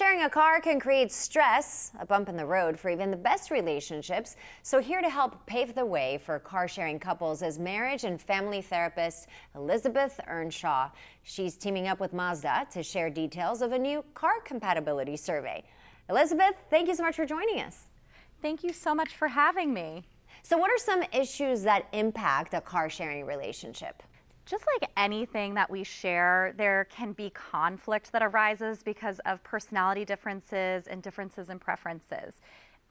Sharing a car can create stress, a bump in the road for even the best relationships. So here to help pave the way for car sharing couples is marriage and family therapist Elizabeth Earnshaw. She's teaming up with Mazda to share details of a new car compatibility survey. Elizabeth, thank you so much for joining us. Thank you so much for having me. So what are some issues that impact a car sharing relationship? Just like anything that we share, there can be conflict that arises because of personality differences and differences in preferences.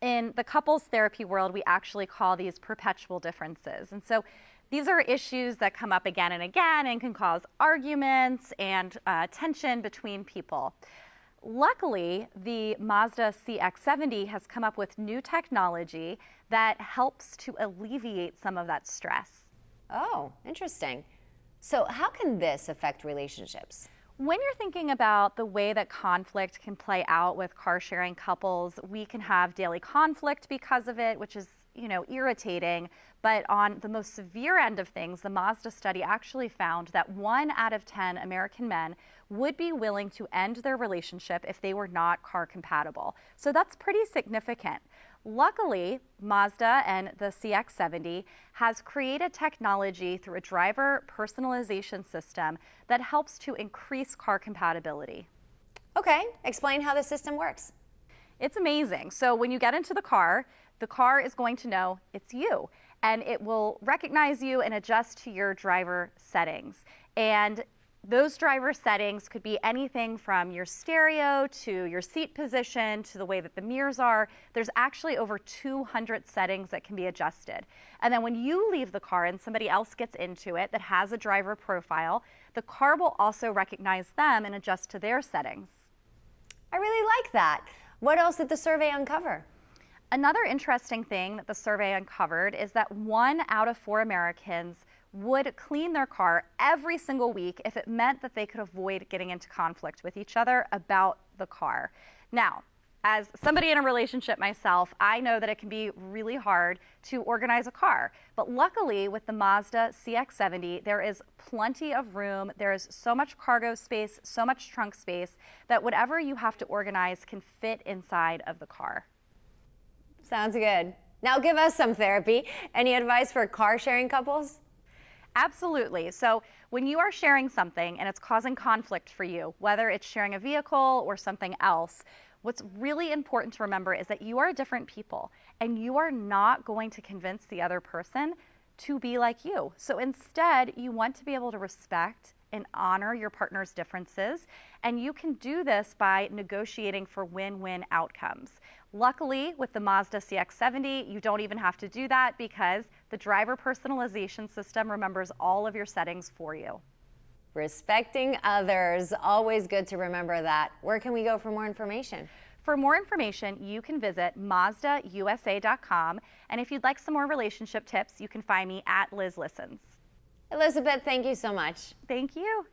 In the couples therapy world, we actually call these perpetual differences. And so these are issues that come up again and again and can cause arguments and tension between people. Luckily, the Mazda CX-70 has come up with new technology that helps to alleviate some of that stress. Oh, interesting. So how can this affect relationships? When you're thinking about the way that conflict can play out with car sharing couples, we can have daily conflict because of it, which is, irritating. But on the most severe end of things, the Mazda study actually found that 1 out of 10 American men would be willing to end their relationship if they were not car compatible. So that's pretty significant. Luckily, Mazda and the CX-70 has created technology through a driver personalization system that helps to increase car compatibility. Okay, explain how the system works. It's amazing. So when you get into the car is going to know it's you, and it will recognize you and adjust to your driver settings. And those driver settings could be anything from your stereo to your seat position to the way that the mirrors are. There's actually over 200 settings that can be adjusted. And then when you leave the car and somebody else gets into it that has a driver profile, the car will also recognize them and adjust to their settings. I really like that. What else did the survey uncover? Another interesting thing that the survey uncovered is that 1 out of 4 Americans would clean their car every single week if it meant that they could avoid getting into conflict with each other about the car. Now, as somebody in a relationship myself, I know that it can be really hard to organize a car. But luckily, with the Mazda CX-70, there is plenty of room. There is so much cargo space, so much trunk space, that whatever you have to organize can fit inside of the car. Sounds good. Now give us some therapy. Any advice for car sharing couples? Absolutely. So when you are sharing something and it's causing conflict for you, whether it's sharing a vehicle or something else, what's really important to remember is that you are different people and you are not going to convince the other person to be like you. So instead, you want to be able to respect and honor your partner's differences, and you can do this by negotiating for win-win outcomes. Luckily, with the Mazda CX-70, you don't even have to do that because the driver personalization system remembers all of your settings for you. Respecting others, always good to remember that. Where can we go for more information? For more information, you can visit MazdaUSA.com, and if you'd like some more relationship tips, you can find me at Liz Listens. Elizabeth, thank you so much. Thank you.